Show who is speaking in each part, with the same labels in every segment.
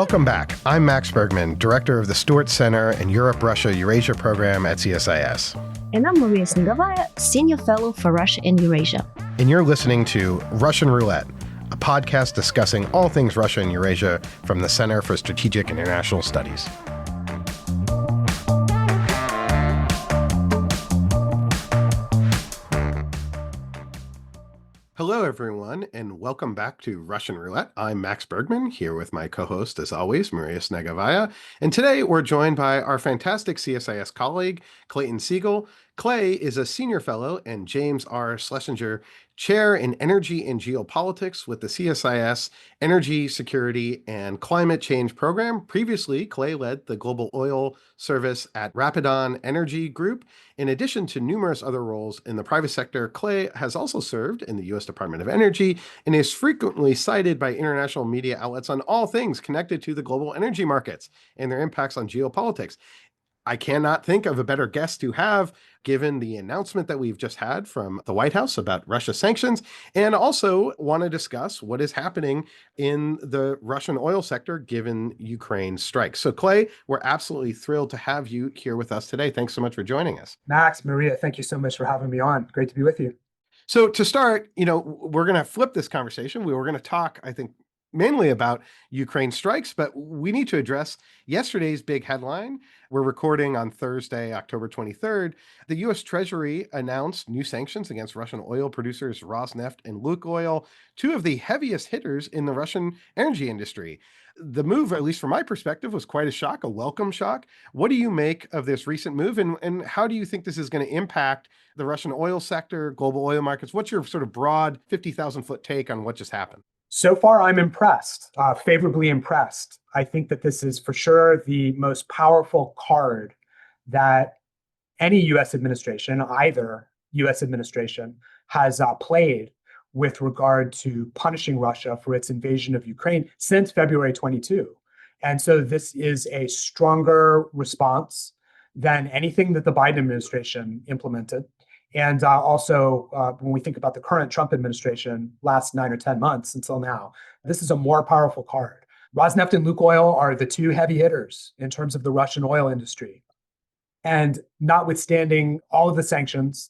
Speaker 1: Welcome back. I'm Max Bergman, Director of the Stewart Center and Europe-Russia-Eurasia program at CSIS.
Speaker 2: And I'm Maria Snegavaya, Senior Fellow for Russia and Eurasia.
Speaker 1: And you're listening to Russian Roulette, a podcast discussing all things Russia and Eurasia from the Center for Strategic and International Studies. Hello, everyone, and welcome back to Russian Roulette. I'm Max Bergman, here with my co-host, as always, Maria Snegavaya. And today we're joined by our fantastic CSIS colleague, Clayton Seigle. Clay is a senior fellow and James R. Schlesinger Chair in Energy and Geopolitics with the CSIS Energy, Security, and Climate Change Program. Previously, Clay led the Global Oil Service at Rapidon Energy Group. In addition to numerous other roles in the private sector, Clay has also served in the U.S. Department of Energy and is frequently cited by international media outlets on all things connected to the global energy markets and their impacts on geopolitics. I cannot think of a better guest to have, given the announcement that we've just had from the White House about Russia sanctions, and also want to discuss what is happening in the Russian oil sector given Ukraine's strikes. So Clay, we're absolutely thrilled to have you here with us today. Thanks so much for joining us.
Speaker 3: Max, Maria, thank you so much for having me on. Great to be with you.
Speaker 1: So to start, we're going to flip this conversation. We were going to talk, I think, mainly about Ukraine strikes, but we need to address yesterday's big headline. We're recording on Thursday, October 23rd. The U.S. Treasury announced new sanctions against Russian oil producers Rosneft and Lukoil, two of the heaviest hitters in the Russian energy industry. The move, at least from my perspective, was quite a shock, a welcome shock. What do you make of this recent move, and how do you think this is going to impact the Russian oil sector, global oil markets? What's your sort of broad 50,000-foot take on what just happened?
Speaker 3: So far, I'm impressed, favorably impressed. I think that this is for sure the most powerful card that any U.S. administration, either U.S. administration, has played with regard to punishing Russia for its invasion of Ukraine since February 22. And so this is a stronger response than anything that the Biden administration implemented. And also, when we think about the current Trump administration, last 9 or 10 months until now, this is a more powerful card. Rosneft and Lukoil are the two heavy hitters in terms of the Russian oil industry. And notwithstanding all of the sanctions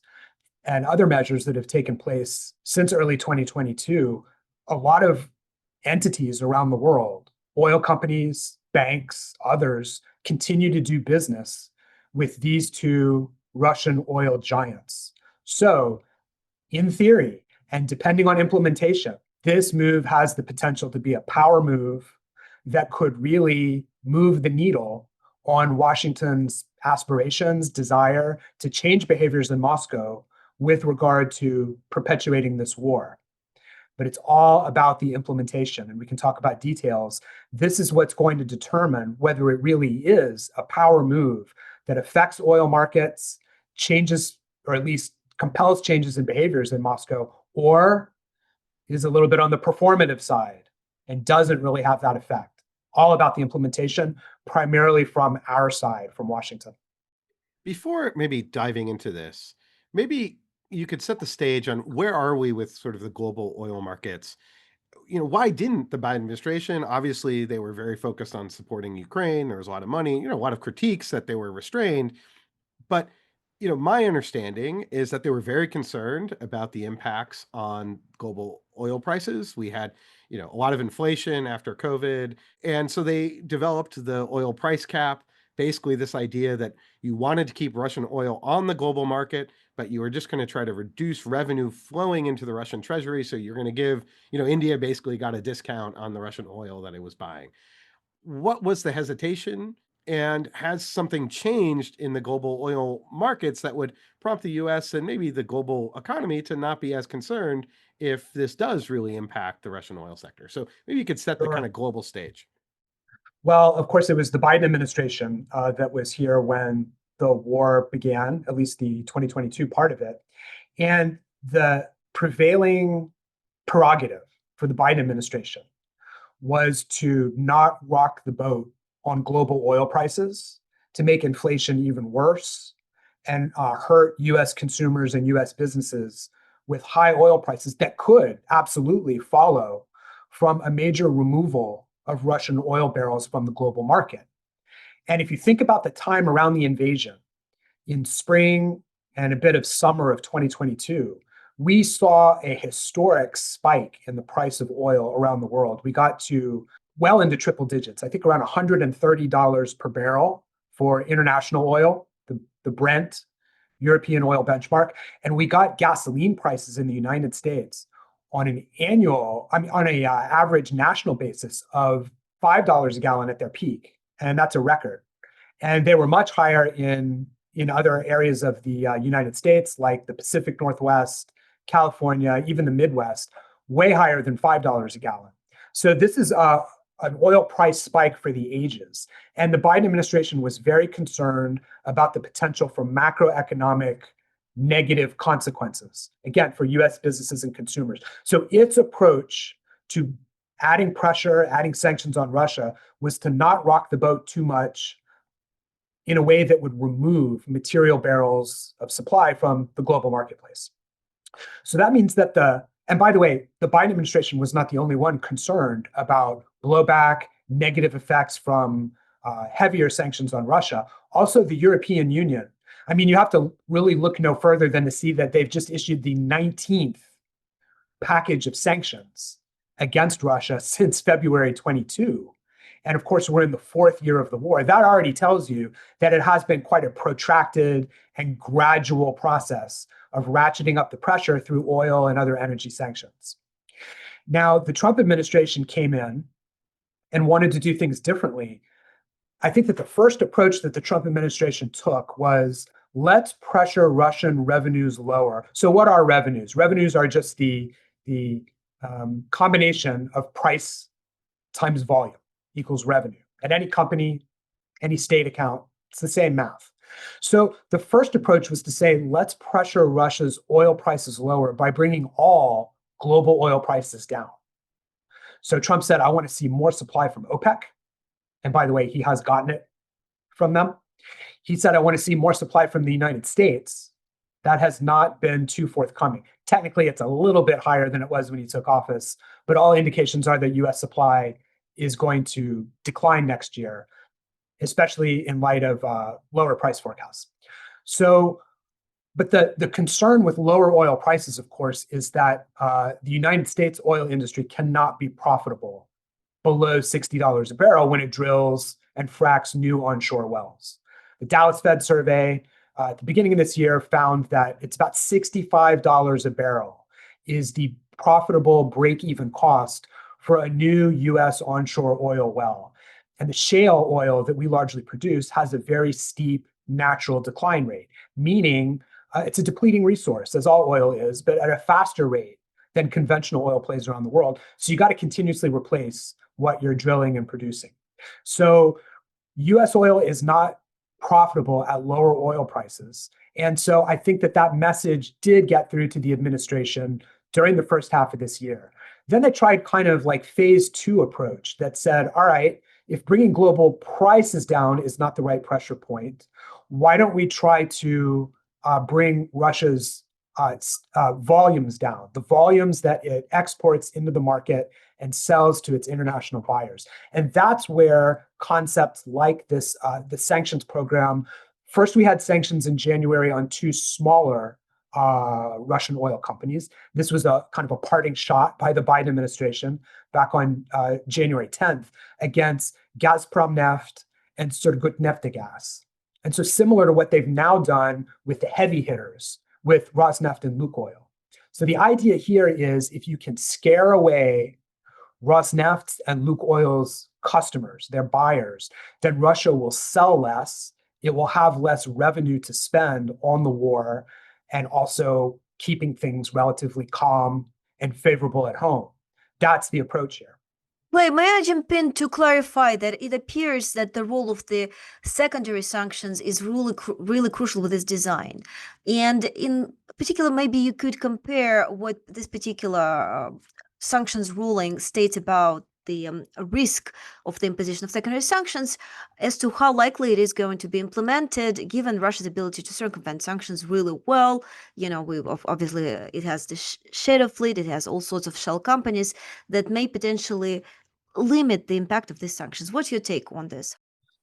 Speaker 3: and other measures that have taken place since early 2022, a lot of entities around the world, oil companies, banks, others, continue to do business with these two Russian oil giants. So, in theory, and depending on implementation, this move has the potential to be a power move that could really move the needle on Washington's aspirations, desire to change behaviors in Moscow with regard to perpetuating this war. But it's all about the implementation, and we can talk about details. This is what's going to determine whether it really is a power move that affects oil markets, changes, or at least compels changes in behaviors in Moscow, or is a little bit on the performative side and doesn't really have that effect. All about the implementation, primarily from our side, from Washington.
Speaker 1: Before maybe diving into this, maybe you could set the stage on where are we with sort of the global oil markets? Why didn't the Biden administration? Obviously, they were very focused on supporting Ukraine. There was a lot of money, a lot of critiques that they were restrained. But my understanding is that they were very concerned about the impacts on global oil prices. We had, a lot of inflation after COVID. And so they developed the oil price cap, basically this idea that you wanted to keep Russian oil on the global market, but you were just going to try to reduce revenue flowing into the Russian treasury. So you're going to give, India basically got a discount on the Russian oil that it was buying. What was the hesitation? And has something changed in the global oil markets that would prompt the U.S. and maybe the global economy to not be as concerned if this does really impact the Russian oil sector? So maybe you could set the kind of global stage.
Speaker 3: Well, of course, it was the Biden administration that was here when the war began, at least the 2022 part of it. And the prevailing prerogative for the Biden administration was to not rock the boat on global oil prices, to make inflation even worse and hurt U.S. consumers and U.S. businesses with high oil prices that could absolutely follow from a major removal of Russian oil barrels from the global market. And if you think about the time around the invasion, in spring and a bit of summer of 2022, we saw a historic spike in the price of oil around the world. We got to well into triple digits, I think around $130 per barrel for international oil, the Brent European oil benchmark. And we got gasoline prices in the United States on an average national basis of $5 a gallon at their peak. And that's a record. And they were much higher in other areas of the United States, like the Pacific Northwest, California, even the Midwest, way higher than $5 a gallon. So this is an oil price spike for the ages. And the Biden administration was very concerned about the potential for macroeconomic negative consequences, again, for US businesses and consumers. So its approach to adding pressure, adding sanctions on Russia was to not rock the boat too much in a way that would remove material barrels of supply from the global marketplace. So that means that and by the way, the Biden administration was not the only one concerned about blowback, negative effects from heavier sanctions on Russia. Also, the European Union. I mean, you have to really look no further than to see that they've just issued the 19th package of sanctions against Russia since February 22. And of course, we're in the fourth year of the war. That already tells you that it has been quite a protracted and gradual process of ratcheting up the pressure through oil and other energy sanctions. Now, the Trump administration came in and wanted to do things differently. I think that the first approach that the Trump administration took was, let's pressure Russian revenues lower. So what are revenues? Revenues are just the combination of price times volume equals revenue. At any company, any state account, it's the same math. So the first approach was to say, let's pressure Russia's oil prices lower by bringing all global oil prices down. So Trump said, I want to see more supply from OPEC. And by the way, he has gotten it from them. He said, I want to see more supply from the United States. That has not been too forthcoming. Technically, it's a little bit higher than it was when he took office, but all indications are that US supply is going to decline next year, especially in light of lower price forecasts. So, but the concern with lower oil prices, of course, is that the United States oil industry cannot be profitable below $60 a barrel when it drills and fracks new onshore wells. The Dallas Fed survey at the beginning of this year found that it's about $65 a barrel is the profitable break-even cost for a new US onshore oil well. And the shale oil that we largely produce has a very steep natural decline rate, meaning it's a depleting resource, as all oil is, but at a faster rate than conventional oil plays around the world. So you got to continuously replace what you're drilling and producing. So US oil is not profitable at lower oil prices. And so I think that message did get through to the administration during the first half of this year. Then they tried kind of like phase two approach that said, all right, if bringing global prices down is not the right pressure point, why don't we try to bring Russia's volumes down, the volumes that it exports into the market and sells to its international buyers. And that's where concepts like this, the sanctions program, first we had sanctions in January on two smaller Russian oil companies. This was a kind of a parting shot by the Biden administration back on January 10th against Gazprom Neft and Surgutneftegas. And so similar to what they've now done with the heavy hitters, with Rosneft and Lukoil. So the idea here is if you can scare away Rosneft and Lukoil's customers, their buyers, then Russia will sell less. It will have less revenue to spend on the war and also keeping things relatively calm and favorable at home. That's the approach here.
Speaker 2: Clay, may I jump in to clarify that it appears that the role of the secondary sanctions is really crucial with this design. And in particular, maybe you could compare what this particular sanctions ruling states about the risk of the imposition of secondary sanctions as to how likely it is going to be implemented, given Russia's ability to circumvent sanctions really well. You know, obviously it has the shadow fleet, it has all sorts of shell companies that may potentially limit the impact of these sanctions? What's your take on this?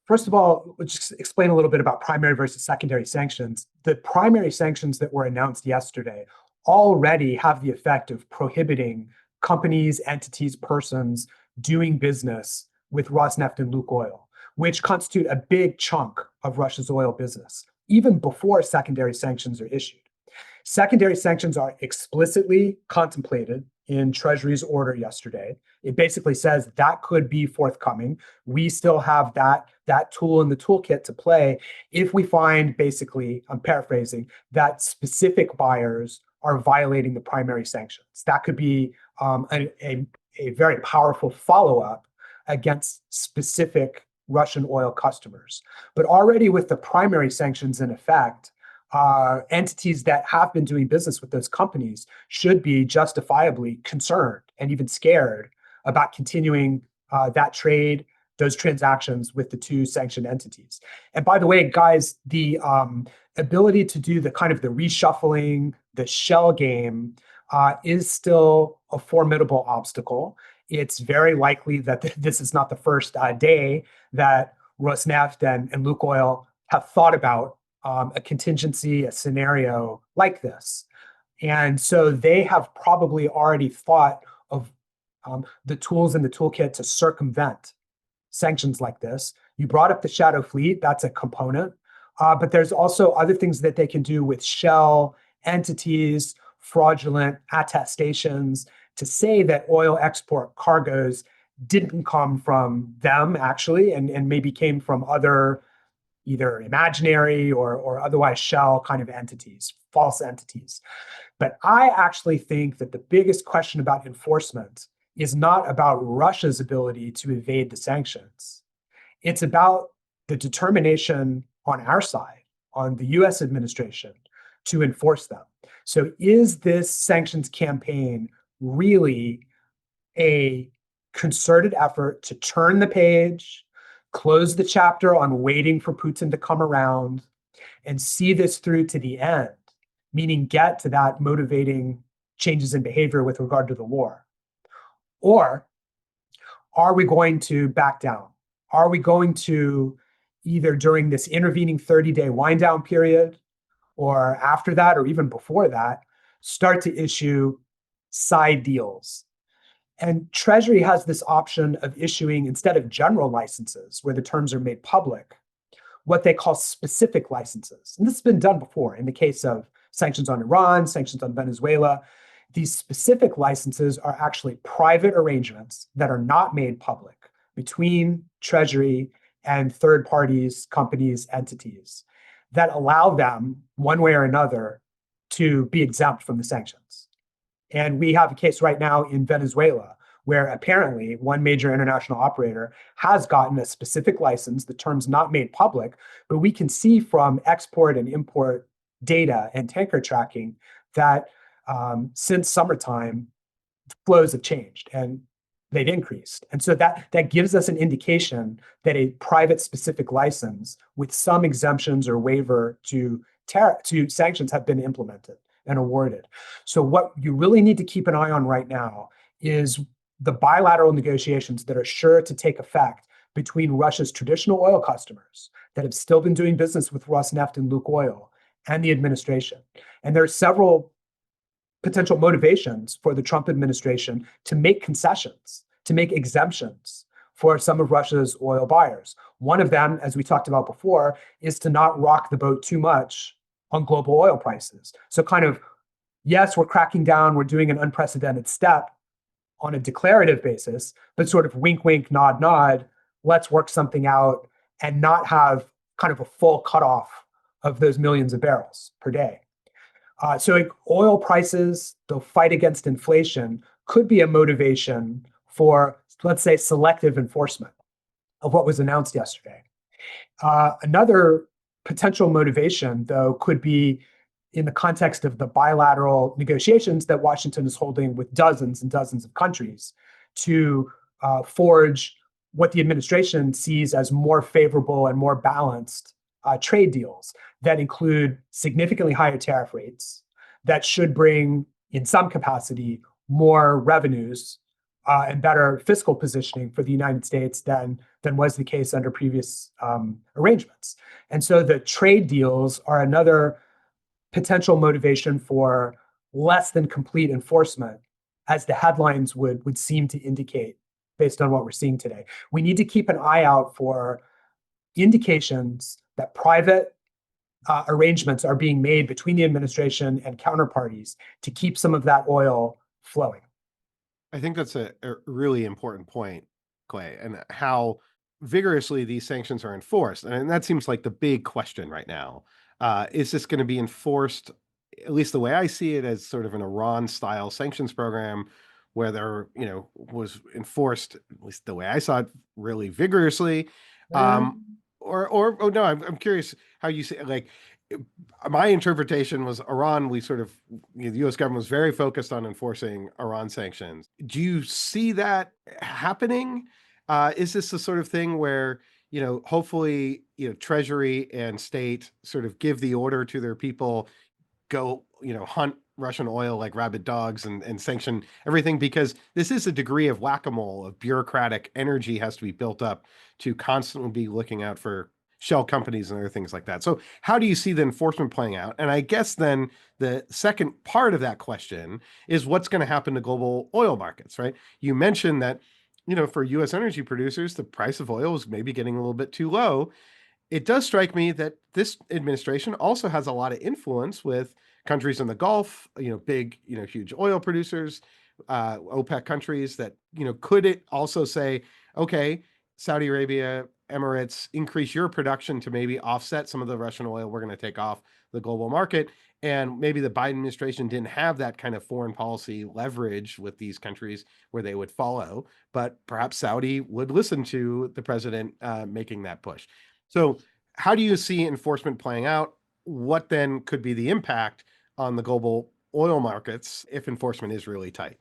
Speaker 3: First of all, let's just explain a little bit about primary versus secondary sanctions. The primary sanctions that were announced yesterday already have the effect of prohibiting companies, entities, persons doing business with Rosneft and Lukoil, which constitute a big chunk of Russia's oil business, even before secondary sanctions are issued. Secondary sanctions are explicitly contemplated in Treasury's order yesterday. It basically says that could be forthcoming. We still have that tool in the toolkit to play if we find, basically, I'm paraphrasing, that specific buyers are violating the primary sanctions. That could be a very powerful follow-up against specific Russian oil customers. But already with the primary sanctions in effect, entities that have been doing business with those companies should be justifiably concerned and even scared about continuing that trade, those transactions with the two sanctioned entities. And by the way, guys, the ability to do the kind of the reshuffling, the shell game is still a formidable obstacle. It's very likely that this is not the first day that Rosneft and Lukoil have thought about a contingency, a scenario like this. And so they have probably already thought of the tools in the toolkit to circumvent sanctions like this. You brought up the shadow fleet, that's a component. But there's also other things that they can do with shell entities, fraudulent attestations to say that oil export cargoes didn't come from them actually, and maybe came from other either imaginary or otherwise shell kind of entities, false entities. But I actually think that the biggest question about enforcement is not about Russia's ability to evade the sanctions. It's about the determination on our side, on the US administration, to enforce them. So is this sanctions campaign really a concerted effort to turn the page, close the chapter on waiting for Putin to come around, and see this through to the end, meaning get to that motivating changes in behavior with regard to the war? Or are we going to back down? Are we going to either during this intervening 30-day wind down period or after that or even before that, start to issue side deals? And Treasury has this option of issuing, instead of general licenses where the terms are made public, what they call specific licenses. And this has been done before in the case of sanctions on Iran, sanctions on Venezuela. These specific licenses are actually private arrangements that are not made public between Treasury and third parties, companies, entities that allow them, one way or another, to be exempt from the sanctions. And we have a case right now in Venezuela where apparently one major international operator has gotten a specific license, the terms not made public, but we can see from export and import data and tanker tracking that since summertime, flows have changed and they've increased. And so that gives us an indication that a private specific license with some exemptions or waiver to sanctions have been implemented and awarded. So what you really need to keep an eye on right now is the bilateral negotiations that are sure to take effect between Russia's traditional oil customers that have still been doing business with Rosneft and Lukoil and the administration. And there are several potential motivations for the Trump administration to make concessions, to make exemptions for some of Russia's oil buyers. One of them, as we talked about before, is to not rock the boat too much on global oil prices. So kind of, yes, we're cracking down, we're doing an unprecedented step on a declarative basis, but sort of wink, wink, nod, nod, let's work something out and not have kind of a full cutoff of those millions of barrels per day. So oil prices, the fight against inflation, could be a motivation for, let's say, selective enforcement of what was announced yesterday. Another potential motivation, though, could be in the context of the bilateral negotiations that Washington is holding with dozens and dozens of countries to forge what the administration sees as more favorable and more balanced trade deals that include significantly higher tariff rates that should bring, in some capacity, more revenues and better fiscal positioning for the United States than was the case under previous arrangements. And so the trade deals are another potential motivation for less than complete enforcement, as the headlines would seem to indicate based on what we're seeing today. We need to keep an eye out for indications that private arrangements are being made between the administration and counterparties to keep some of that oil flowing.
Speaker 1: I think that's a really important point, Clay, and how vigorously these sanctions are enforced. And that seems like the big question right now. Is this going to be enforced, at least the way I see it, as sort of an Iran-style sanctions program, where there, was enforced, at least the way I saw it, really vigorously? Or oh no, I'm curious how you see, like, my interpretation was Iran, we sort of, the US government was very focused on enforcing Iran sanctions. Do you see that happening? Is this the sort of thing where, hopefully, Treasury and state sort of give the order to their people, go, hunt Russian oil like rabid dogs and sanction everything, because this is a degree of whack-a-mole of bureaucratic energy has to be built up to constantly be looking out for shell companies and other things like that. So how do you see the enforcement playing out? And I guess then the second part of that question is what's going to happen to global oil markets, right? You mentioned that, for US energy producers, the price of oil is maybe getting a little bit too low. It does strike me that this administration also has a lot of influence with countries in the Gulf, big, huge oil producers, OPEC countries that, could it also say, okay, Saudi Arabia, Emirates, increase your production to maybe offset some of the Russian oil we're going to take off the global market. And maybe the Biden administration didn't have that kind of foreign policy leverage with these countries where they would follow, but perhaps Saudi would listen to the president making that push. So how do you see enforcement playing out? What then could be the impact on the global oil markets if enforcement is really tight?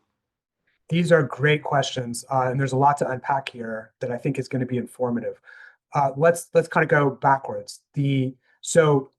Speaker 3: These are great questions, and there's a lot to unpack here that I think is going to be informative. Let's kind of go backwards. So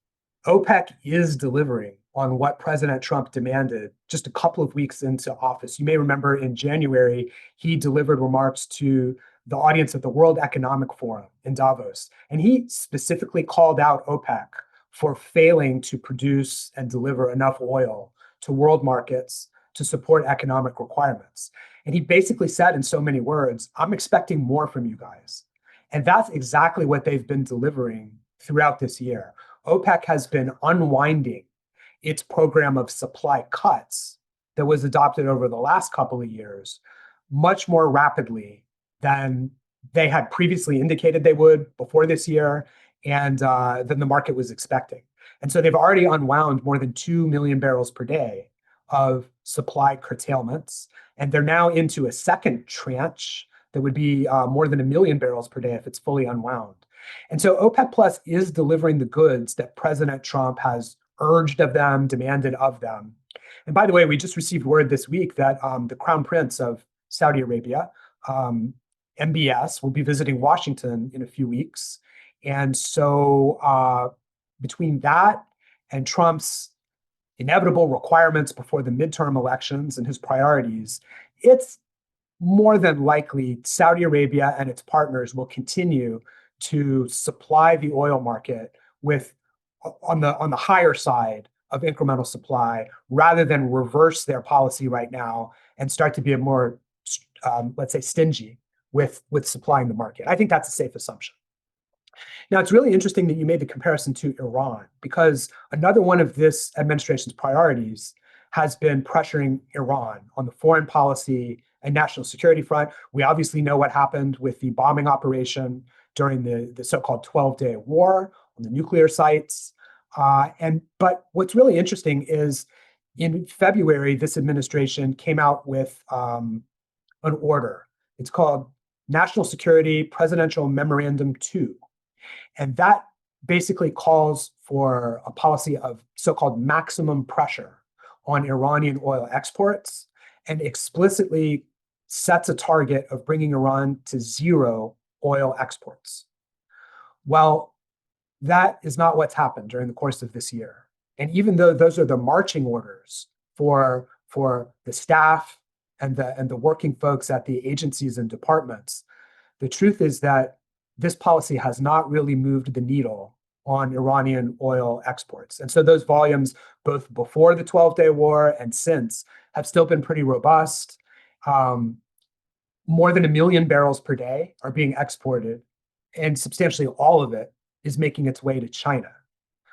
Speaker 3: OPEC is delivering on what President Trump demanded just a couple of weeks into office. You may remember in January, he delivered remarks to the audience at the World Economic Forum in Davos, and he specifically called out OPEC for failing to produce and deliver enough oil to world markets to support economic requirements. And he basically said in so many words, I'm expecting more from you guys. And that's exactly what they've been delivering throughout this year. OPEC has been unwinding its program of supply cuts that was adopted over the last couple of years much more rapidly than they had previously indicated they would before this year, and than the market was expecting. And so they've already unwound more than 2 million barrels per day of supply curtailments. And they're now into a second tranche that would be more than 1 million barrels per day if it's fully unwound. And so OPEC Plus is delivering the goods that President Trump has urged of them, demanded of them. And by the way, we just received word this week that the Crown Prince of Saudi Arabia, MBS, will be visiting Washington in a few weeks. And so between that and Trump's inevitable requirements before the midterm elections and his priorities, it's more than likely Saudi Arabia and its partners will continue to supply the oil market with on the higher side of incremental supply, rather than reverse their policy right now and start to be a more, let's say, stingy with supplying the market. I think that's a safe assumption. Now, it's really interesting that you made the comparison to Iran, because another one of this administration's priorities has been pressuring Iran on the foreign policy and national security front. We obviously know what happened with the bombing operation during the so-called 12-day war on the nuclear sites. But what's really interesting is in February, this administration came out with an order. It's called National Security Presidential Memorandum 2. And that basically calls for a policy of so-called maximum pressure on Iranian oil exports, and explicitly sets a target of bringing Iran to zero oil exports. Well, that is not what's happened during the course of this year. And even though those are the marching orders for the staff and the working folks at the agencies and departments, the truth is that this policy has not really moved the needle on Iranian oil exports. And so those volumes, both before the 12-day war and since, have still been pretty robust. More than 1 million barrels per day are being exported, and substantially all of it is making its way to China,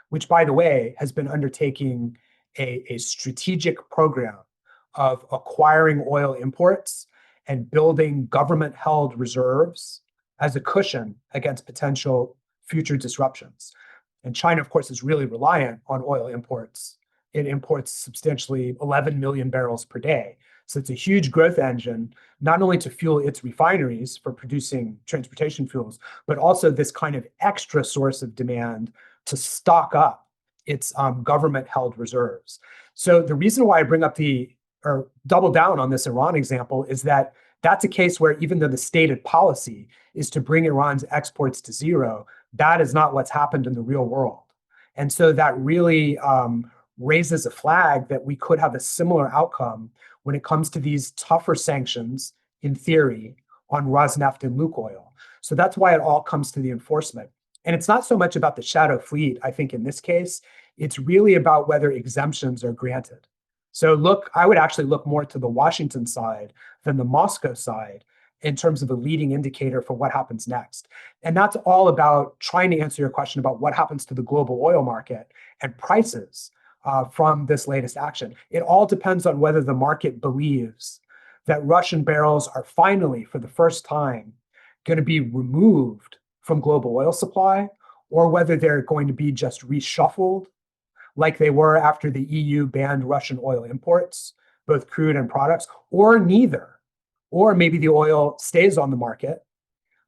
Speaker 3: which, by the way, has been undertaking a strategic program of acquiring oil imports and building government-held reserves as a cushion against potential future disruptions. And China, of course, is really reliant on oil imports. It imports substantially 11 million barrels per day. So it's a huge growth engine, not only to fuel its refineries for producing transportation fuels, but also this kind of extra source of demand to stock up its government-held reserves. So the reason why I bring up or double down on this Iran example is that that's a case where even though the stated policy is to bring Iran's exports to zero, that is not what's happened in the real world. And so that really raises a flag that we could have a similar outcome when it comes to these tougher sanctions, in theory, on Rosneft and Lukoil. So that's why it all comes to the enforcement. And it's not so much about the shadow fleet, I think, in this case. It's really about whether exemptions are granted. So look, I would actually look more to the Washington side than the Moscow side in terms of a leading indicator for what happens next. And that's all about trying to answer your question about what happens to the global oil market and prices from this latest action. It all depends on whether the market believes that Russian barrels are finally, for the first time, going to be removed from global oil supply, or whether they're going to be just reshuffled like they were after the EU banned Russian oil imports, both crude and products, or neither. Or maybe the oil stays on the market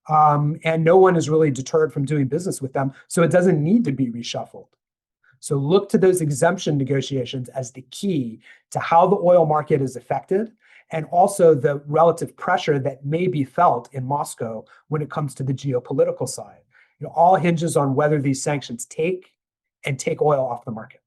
Speaker 3: and no one is really deterred from doing business with them, so it doesn't need to be reshuffled. So look to those exemption negotiations as the key to how the oil market is affected, and also the relative pressure that may be felt in Moscow when it comes to the geopolitical side. All hinges on whether these sanctions take oil off the market.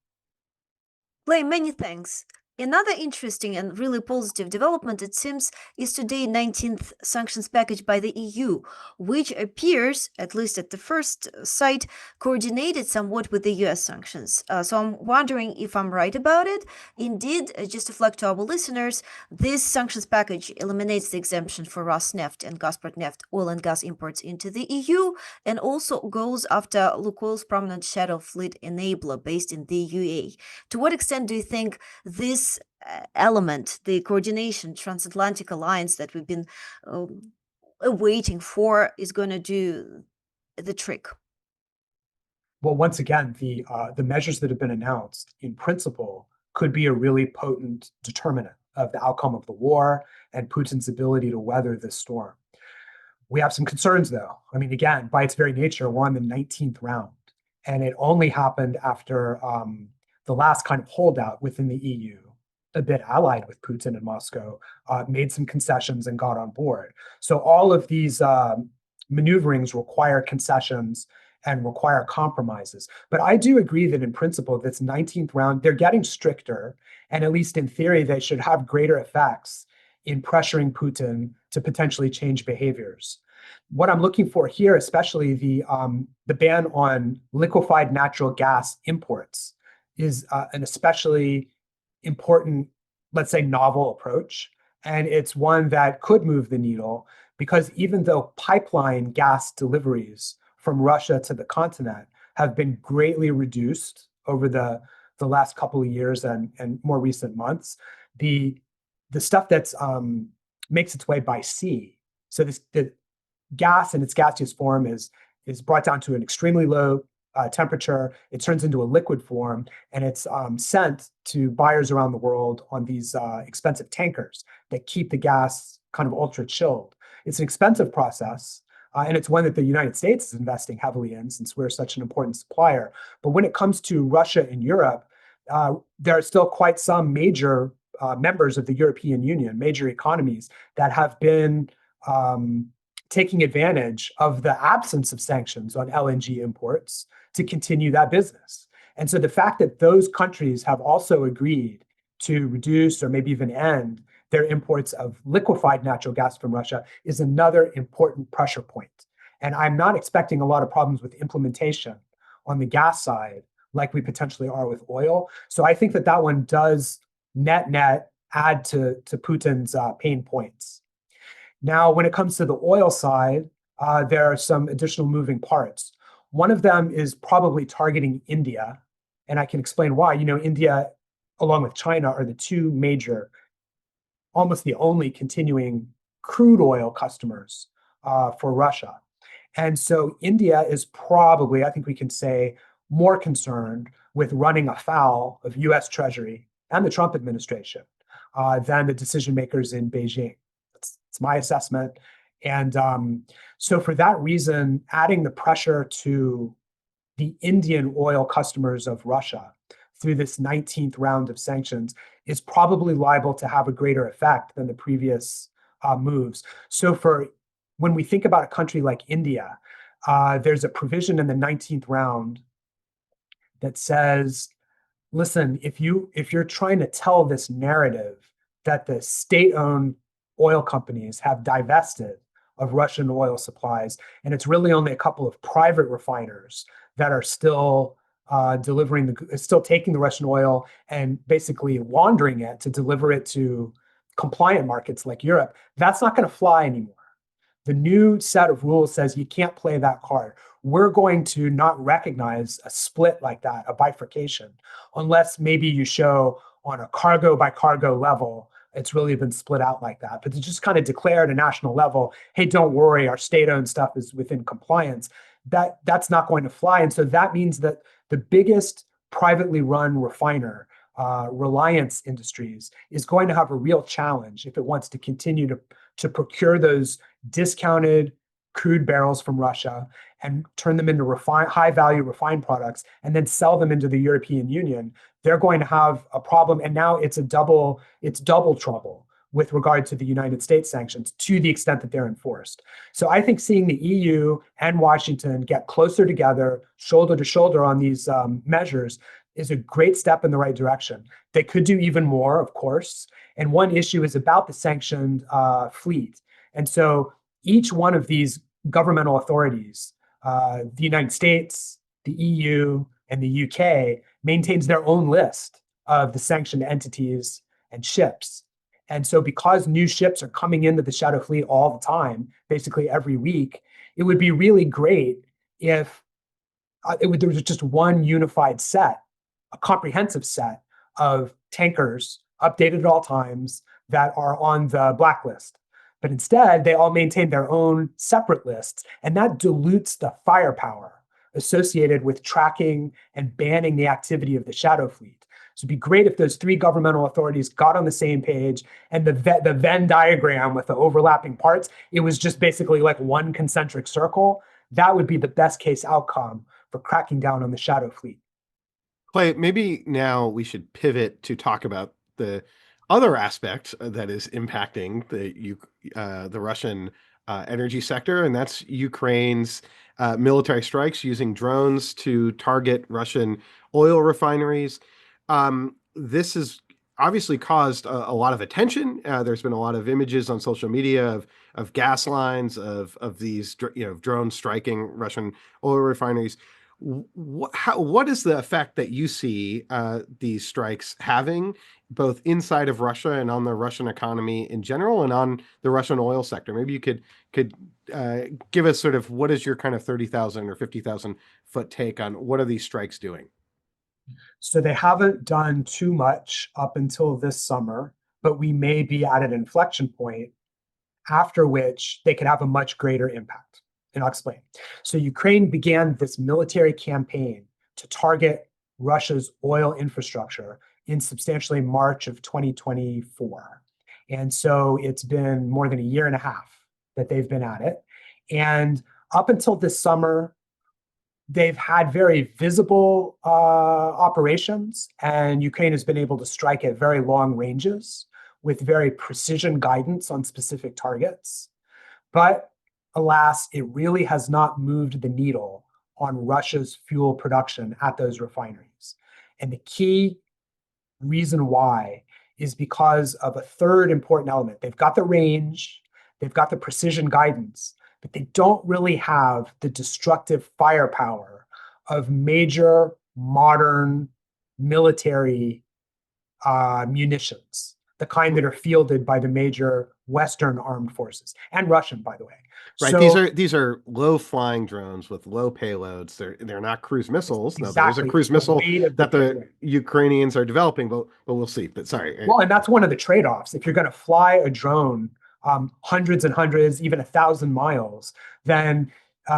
Speaker 2: Clay, many thanks. Another interesting and really positive development, it seems, is today's 19th sanctions package by the EU, which appears, at least at the first sight, coordinated somewhat with the US sanctions. So I'm wondering if I'm right about it. Indeed, just to flag to our listeners, this sanctions package eliminates the exemption for Rosneft and Gazprom-Neft oil and gas imports into the EU, and also goes after Lukoil's prominent shadow fleet enabler based in the UAE. To what extent do you think this element, the coordination, transatlantic alliance that we've been waiting for, is going to do the trick?
Speaker 3: Well, once again, the measures that have been announced, in principle, could be a really potent determinant of the outcome of the war and Putin's ability to weather this storm. We have some concerns, though. I mean, again, by its very nature, we're on the 19th round, and it only happened after the last kind of holdout within the EU, a bit allied with Putin in Moscow, made some concessions and got on board. So all of these maneuverings require concessions and require compromises. But I do agree that in principle, this 19th round, they're getting stricter, and at least in theory, they should have greater effects in pressuring Putin to potentially change behaviors. What I'm looking for here, especially the ban on liquefied natural gas imports, is an especially important, let's say, novel approach. And it's one that could move the needle, because even though pipeline gas deliveries from Russia to the continent have been greatly reduced over the last couple of years and more recent months, the stuff that's makes its way by sea, so the gas in its gaseous form is brought down to an extremely low temperature. It turns into a liquid form, and it's sent to buyers around the world on these expensive tankers that keep the gas kind of ultra chilled. It's an expensive process, and it's one that the United States is investing heavily in, since we're such an important supplier. But when it comes to Russia and Europe, there are still quite some major members of the European Union, major economies, that have been taking advantage of the absence of sanctions on LNG imports to continue that business. And so the fact that those countries have also agreed to reduce or maybe even end their imports of liquefied natural gas from Russia is another important pressure point. And I'm not expecting a lot of problems with implementation on the gas side like we potentially are with oil. So I think that that one does net add to Putin's pain points. Now, when it comes to the oil side, there are some additional moving parts. One of them is probably targeting India, and I can explain why. You know, India, along with China, are the two major, almost the only continuing crude oil customers for Russia. And so India is probably, I think we can say, more concerned with running afoul of US Treasury and the Trump administration than the decision makers in Beijing. It's my assessment. And so for that reason, adding the pressure to the Indian oil customers of Russia through this 19th round of sanctions is probably liable to have a greater effect than the previous moves. So for when we think about a country like India, there's a provision in the 19th round that says, listen, if you're trying to tell this narrative that the state-owned oil companies have divested of Russian oil supplies, and it's really only a couple of private refiners that are still still taking the Russian oil and basically laundering it to deliver it to compliant markets like Europe, that's not going to fly anymore. The new set of rules says you can't play that card. We're going to not recognize a split like that, a bifurcation, unless maybe you show on a cargo by cargo level, it's really been split out like that. But to just kind of declare at a national level, hey, don't worry, our state-owned stuff is within compliance, that's not going to fly. And so that means that the biggest privately run refiner, Reliance Industries, is going to have a real challenge if it wants to continue to procure those discounted crude barrels from Russia and turn them into high value refined products and then sell them into the European Union. They're going to have a problem. And now it's double trouble with regard to the United States sanctions to the extent that they're enforced. So I think seeing the EU and Washington get closer together, shoulder to shoulder on these measures is a great step in the right direction. They could do even more, of course. And one issue is about the sanctioned fleet. And so each one of these governmental authorities, the United States, the EU, and the UK, maintains their own list of the sanctioned entities and ships. And so because new ships are coming into the shadow fleet all the time, basically every week, it would be really great if there was just one unified set, a comprehensive set of tankers updated at all times that are on the blacklist. But instead, they all maintain their own separate lists, and that dilutes the firepower associated with tracking and banning the activity of the shadow fleet. So it'd be great if those three governmental authorities got on the same page, and the Venn diagram with the overlapping parts, it was just basically like one concentric circle. That would be the best case outcome for cracking down on the shadow fleet.
Speaker 1: Clay, maybe now we should pivot to talk about the other aspect that is impacting the Russian energy sector, and that's Ukraine's military strikes using drones to target Russian oil refineries. This has obviously caused a lot of attention. There's been a lot of images on social media of gas lines of these drones striking Russian oil refineries. What is the effect that you see these strikes having, both inside of Russia and on the Russian economy in general, and on the Russian oil sector? Maybe you could give us sort of what is your kind of 30,000 or 50,000 foot take on what are these strikes doing?
Speaker 3: So they haven't done too much up until this summer, but we may be at an inflection point after which they could have a much greater impact. And I'll explain. So Ukraine began this military campaign to target Russia's oil infrastructure in substantially March of 2024. And so it's been more than a year and a half that they've been at it. And up until this summer, they've had very visible operations, and Ukraine has been able to strike at very long ranges with very precision guidance on specific targets. But alas, it really has not moved the needle on Russia's fuel production at those refineries. And the key reason why is because of a third important element. They've got the range, they've got the precision guidance, but they don't really have the destructive firepower of major modern military munitions, the kind that are fielded by the major Western armed forces and Russian, by the way.
Speaker 1: Right.
Speaker 3: So
Speaker 1: These are low flying drones with low payloads. They're not cruise missiles. Now there is a
Speaker 3: exactly,
Speaker 1: cruise
Speaker 3: the
Speaker 1: missile
Speaker 3: weight of the
Speaker 1: that the
Speaker 3: payload.
Speaker 1: Ukrainians are developing, but we'll see. But sorry.
Speaker 3: Well, and that's one of the trade-offs. If you're going to fly a drone hundreds and hundreds, even 1,000 miles, then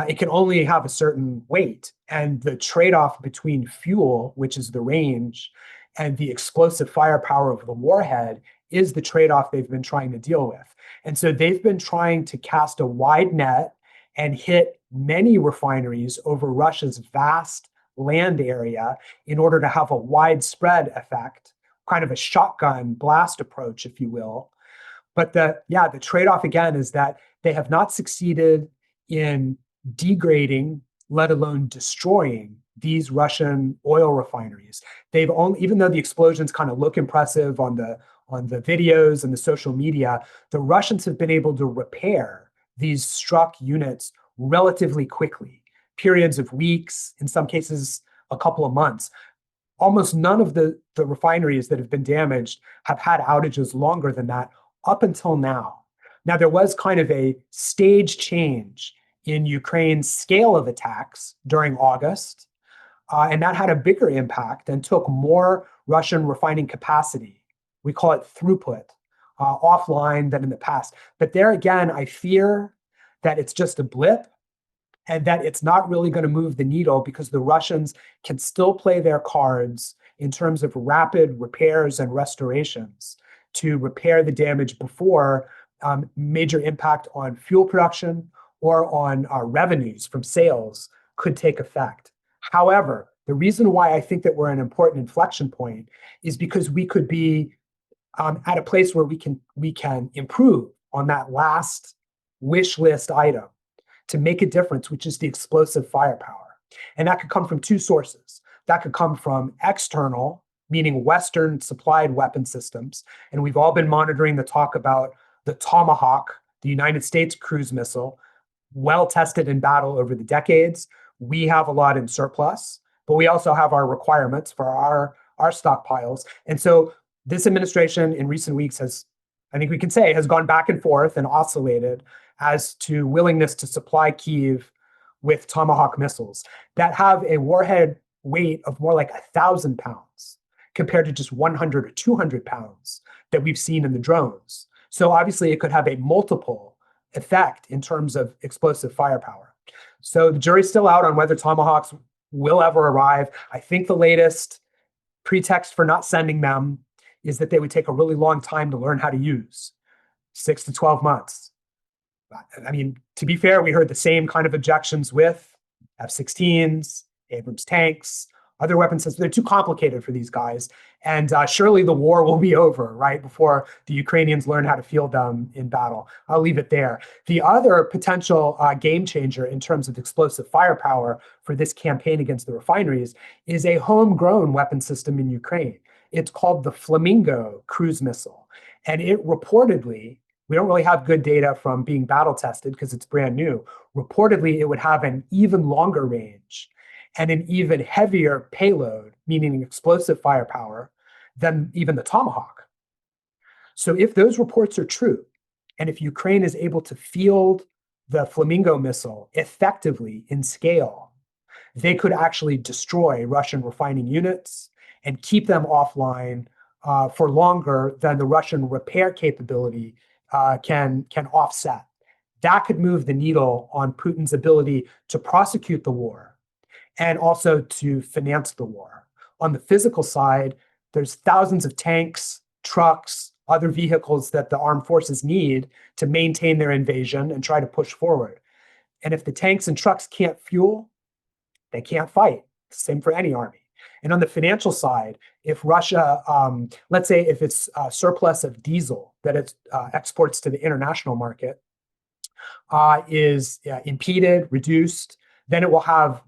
Speaker 3: it can only have a certain weight. And the trade-off between fuel, which is the range, and the explosive firepower of the warhead is the trade-off they've been trying to deal with. And so they've been trying to cast a wide net and hit many refineries over Russia's vast land area in order to have a widespread effect, kind of a shotgun blast approach, if you will. But the trade-off again is that they have not succeeded in degrading, let alone destroying these Russian oil refineries. They've only, even though the explosions kind of look impressive on the videos and the social media, the Russians have been able to repair these struck units relatively quickly, periods of weeks, in some cases a couple of months. Almost none of the refineries that have been damaged have had outages longer than that up until now. Now, there was kind of a stage change in Ukraine's scale of attacks during August, and that had a bigger impact and took more Russian refining capacity. We call it throughput, offline than in the past. But there again, I fear that it's just a blip and that it's not really going to move the needle because the Russians can still play their cards in terms of rapid repairs and restorations to repair the damage before major impact on fuel production or on revenues from sales could take effect. However, the reason why I think that we're at an important inflection point is because we could be at a place where we can improve on that last wish list item to make a difference, which is the explosive firepower. And that could come from two sources. That could come from external, meaning Western supplied weapon systems. And we've all been monitoring the talk about the Tomahawk, the United States cruise missile, well tested in battle over the decades. We have a lot in surplus, but we also have our requirements for our stockpiles. And so this administration in recent weeks has, I think we can say, has gone back and forth and oscillated as to willingness to supply Kyiv with Tomahawk missiles that have a warhead weight of more like 1,000 pounds compared to just 100 or 200 pounds that we've seen in the drones. So obviously it could have a multiple effect in terms of explosive firepower. So the jury's still out on whether Tomahawks will ever arrive. I think the latest pretext for not sending them is that they would take a really long time to learn how to use, 6 to 12 months. I mean, to be fair, we heard the same kind of objections with F-16s, Abrams tanks, other weapon systems. They're too complicated for these guys. And surely the war will be over, right, before the Ukrainians learn how to field them in battle. I'll leave it there. The other potential game changer in terms of explosive firepower for this campaign against the refineries is a homegrown weapon system in Ukraine. It's called the Flamingo cruise missile. And it reportedly, we don't really have good data from being battle tested because it's brand new. Reportedly, it would have an even longer range and an even heavier payload, meaning explosive firepower, than even the Tomahawk. So if those reports are true, and if Ukraine is able to field the Flamingo missile effectively in scale, they could actually destroy Russian refining units and keep them offline for longer than the Russian repair capability can offset. That could move the needle on Putin's ability to prosecute the war and also to finance the war. On the physical side, there's thousands of tanks, trucks, other vehicles that the armed forces need to maintain their invasion and try to push forward. And if the tanks and trucks can't fuel, they can't fight. Same for any army. And on the financial side, if Russia, let's say if it's a surplus of diesel that it exports to the international market is impeded, reduced, then it will have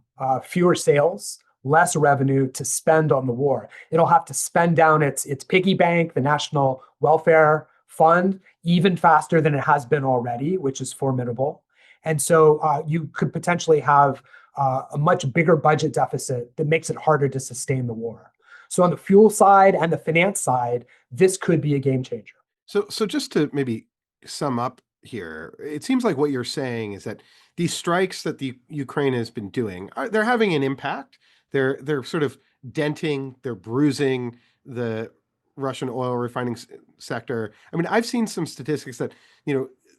Speaker 3: fewer sales, less revenue to spend on the war. It'll have to spend down its piggy bank, the National Welfare Fund, even faster than it has been already, which is formidable. And so you could potentially have a much bigger budget deficit that makes it harder to sustain the war. So on the fuel side and the finance side, this could be a game changer.
Speaker 1: So just to maybe sum up here, it seems like what you're saying is that these strikes that the Ukraine has been doing, they're having an impact. They're sort of denting, they're bruising the Russian oil refining sector. I mean, I've seen some statistics that,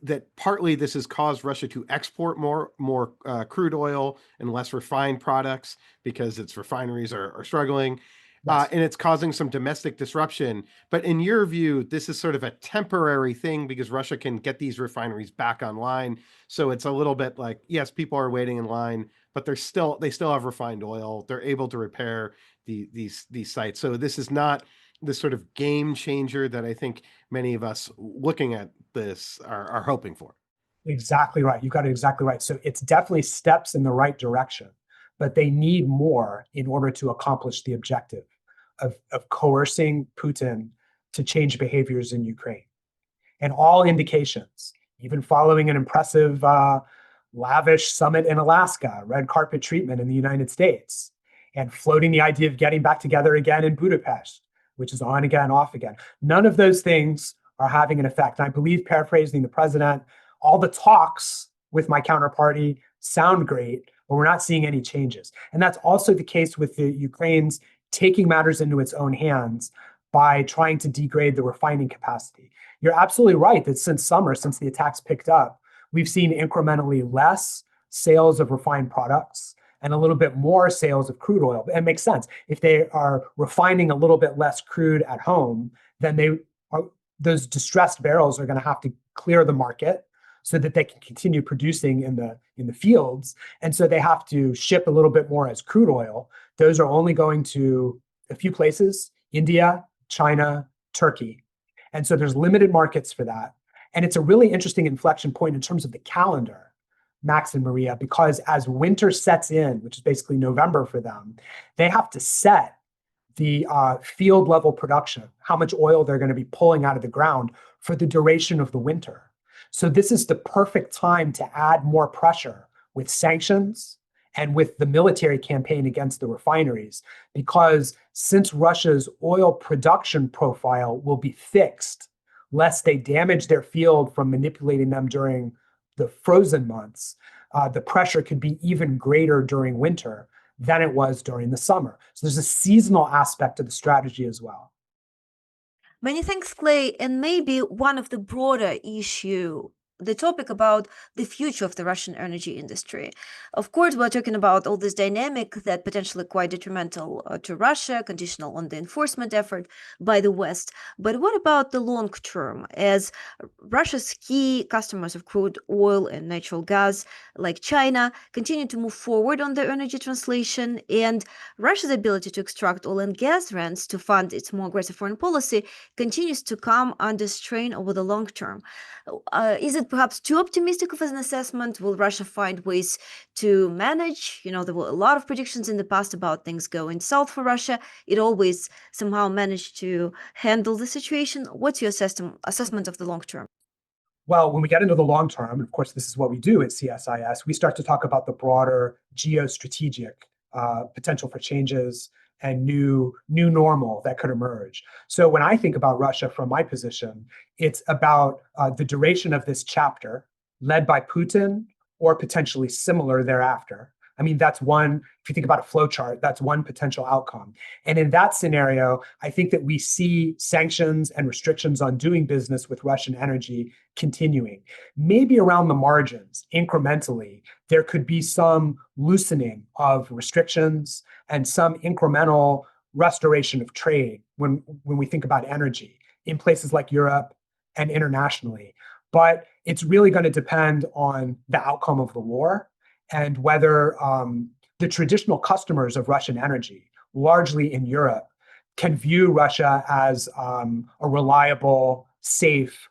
Speaker 1: that partly this has caused Russia to export more crude oil and less refined products because its refineries are struggling.
Speaker 3: Yes.
Speaker 1: And it's causing some domestic disruption. But in your view, this is sort of a temporary thing because Russia can get these refineries back online. So it's a little bit like, yes, people are waiting in line, but they still have refined oil. They're able to repair these sites. So this is not this sort of game changer that I think many of us looking at this are hoping for.
Speaker 3: Exactly right. You got it exactly right. So it's definitely steps in the right direction, but they need more in order to accomplish the objective of coercing Putin to change behaviors in Ukraine. And all indications, even following an impressive, lavish summit in Alaska, red carpet treatment in the United States, and floating the idea of getting back together again in Budapest, which is on again, off again. None of those things are having an effect. And I believe, paraphrasing the president, all the talks with my counterparty sound great, but we're not seeing any changes. And that's also the case with the Ukraine's taking matters into its own hands by trying to degrade the refining capacity. You're absolutely right that since summer, since the attacks picked up, we've seen incrementally less sales of refined products and a little bit more sales of crude oil. It makes sense. If they are refining a little bit less crude at home, then those distressed barrels are going to have to clear the market so that they can continue producing in the fields. And so they have to ship a little bit more as crude oil. Those are only going to a few places: India, China, Turkey. And so there's limited markets for that. And it's a really interesting inflection point in terms of the calendar, Max and Maria, because as winter sets in, which is basically November for them, they have to set the field level production, how much oil they're going to be pulling out of the ground for the duration of the winter. So this is the perfect time to add more pressure with sanctions and with the military campaign against the refineries, because since Russia's oil production profile will be fixed, lest they damage their field from manipulating them during the frozen months, the pressure could be even greater during winter than it was during the summer. So there's a seasonal aspect to the strategy as well.
Speaker 2: Many thanks, Clay. And maybe one of the broader issue, the topic about the future of the Russian energy industry. Of course, we're talking about all this dynamic that potentially quite detrimental to Russia, conditional on the enforcement effort by the West. But what about the long term, as Russia's key customers of crude oil and natural gas, like China, continue to move forward on their energy translation, and Russia's ability to extract oil and gas rents to fund its more aggressive foreign policy continues to come under strain over the long term. Is it perhaps too optimistic of an assessment? Will Russia find ways to manage? There were a lot of predictions in the past about things going south for Russia. It always somehow managed to handle the situation. What's your assessment of the long term?
Speaker 3: Well, when we get into the long term, and of course, this is what we do at CSIS, we start to talk about the broader geostrategic potential for changes and new normal that could emerge. So when I think about Russia from my position, it's about the duration of this chapter led by Putin or potentially similar thereafter. I mean, that's one, if you think about a flow chart, that's one potential outcome. And in that scenario, I think that we see sanctions and restrictions on doing business with Russian energy continuing. Maybe around the margins, incrementally, there could be some loosening of restrictions and some incremental restoration of trade when we think about energy in places like Europe and internationally. But it's really going to depend on the outcome of the war and whether the traditional customers of Russian energy, largely in Europe, can view Russia as a reliable, safe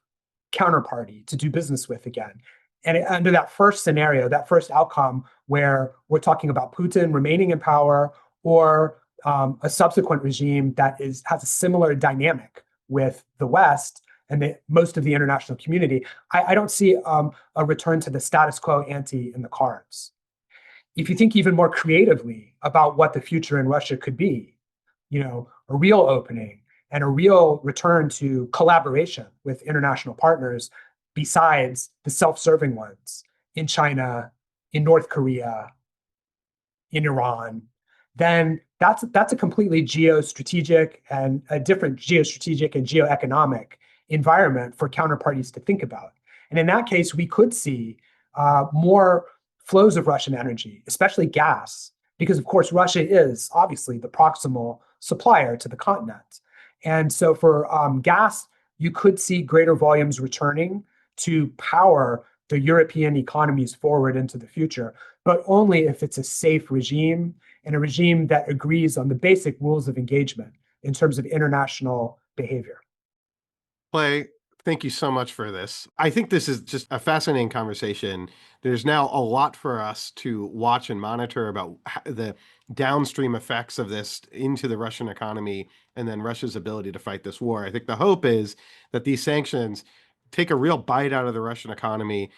Speaker 3: counterparty to do business with again. And under that first scenario, that first outcome where we're talking about Putin remaining in power or a subsequent regime that has a similar dynamic with the West and most of the international community, I don't see a return to the status quo ante in the cards. If you think even more creatively about what the future in Russia could be, a real opening and a real return to collaboration with international partners besides the self-serving ones in China, in North Korea, in Iran, then that's a completely geostrategic and a different geostrategic and geoeconomic environment for counterparties to think about. And in that case, we could see more flows of Russian energy, especially gas, because of course, Russia is obviously the proximal supplier to the continent. And so for gas, you could see greater volumes returning to power the European economies forward into the future, but only if it's a safe regime and a regime that agrees on the basic rules of engagement in terms of international behavior.
Speaker 1: Clay, thank you so much for this. I think this is just a fascinating conversation. There's now a lot for us to watch and monitor about the downstream effects of this into the Russian economy and then Russia's ability to fight this war. I think the hope is that these sanctions take a real bite out of the Russian economy,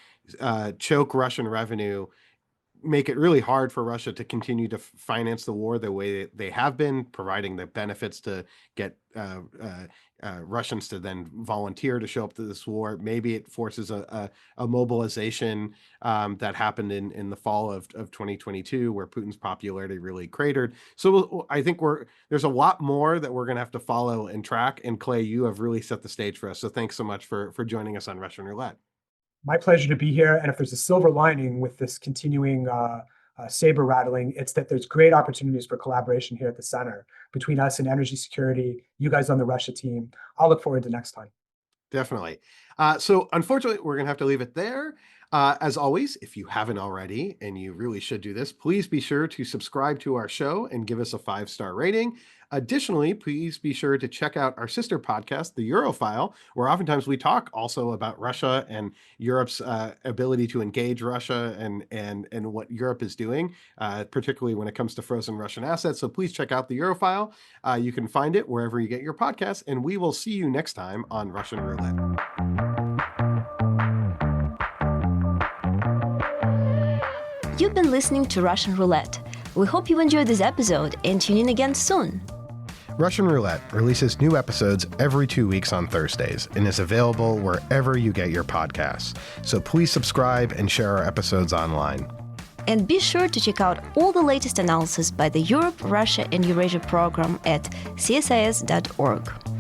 Speaker 1: choke Russian revenue, make it really hard for Russia to continue to finance the war the way they have been, providing the benefits to get Russians to then volunteer to show up to this war. Maybe it forces a mobilization that happened in the fall of 2022, where Putin's popularity really cratered. So I think there's a lot more that we're going to have to follow and track. And Clay, you have really set the stage for us. So thanks so much for joining us on Russian Roulette.
Speaker 3: My pleasure to be here. And if there's a silver lining with this continuing saber rattling, it's that there's great opportunities for collaboration here at the center between us and energy security, you guys on the Russia team. I'll look forward to next time.
Speaker 1: Definitely. So unfortunately, we're going to have to leave it there. As always, if you haven't already, and you really should do this, please be sure to subscribe to our show and give us a 5-star rating. Additionally, please be sure to check out our sister podcast, The Eurofile, where oftentimes we talk also about Russia and Europe's ability to engage Russia and what Europe is doing, particularly when it comes to frozen Russian assets. So please check out The Eurofile. You can find it wherever you get your podcasts, and we will see you next time on Russian Roulette.
Speaker 2: You've been listening to Russian Roulette. We hope you enjoyed this episode and tune in again soon.
Speaker 1: Russian Roulette releases new episodes every 2 weeks on Thursdays and is available wherever you get your podcasts. So please subscribe and share our episodes online.
Speaker 2: And be sure to check out all the latest analysis by the Europe, Russia, and Eurasia program at csis.org.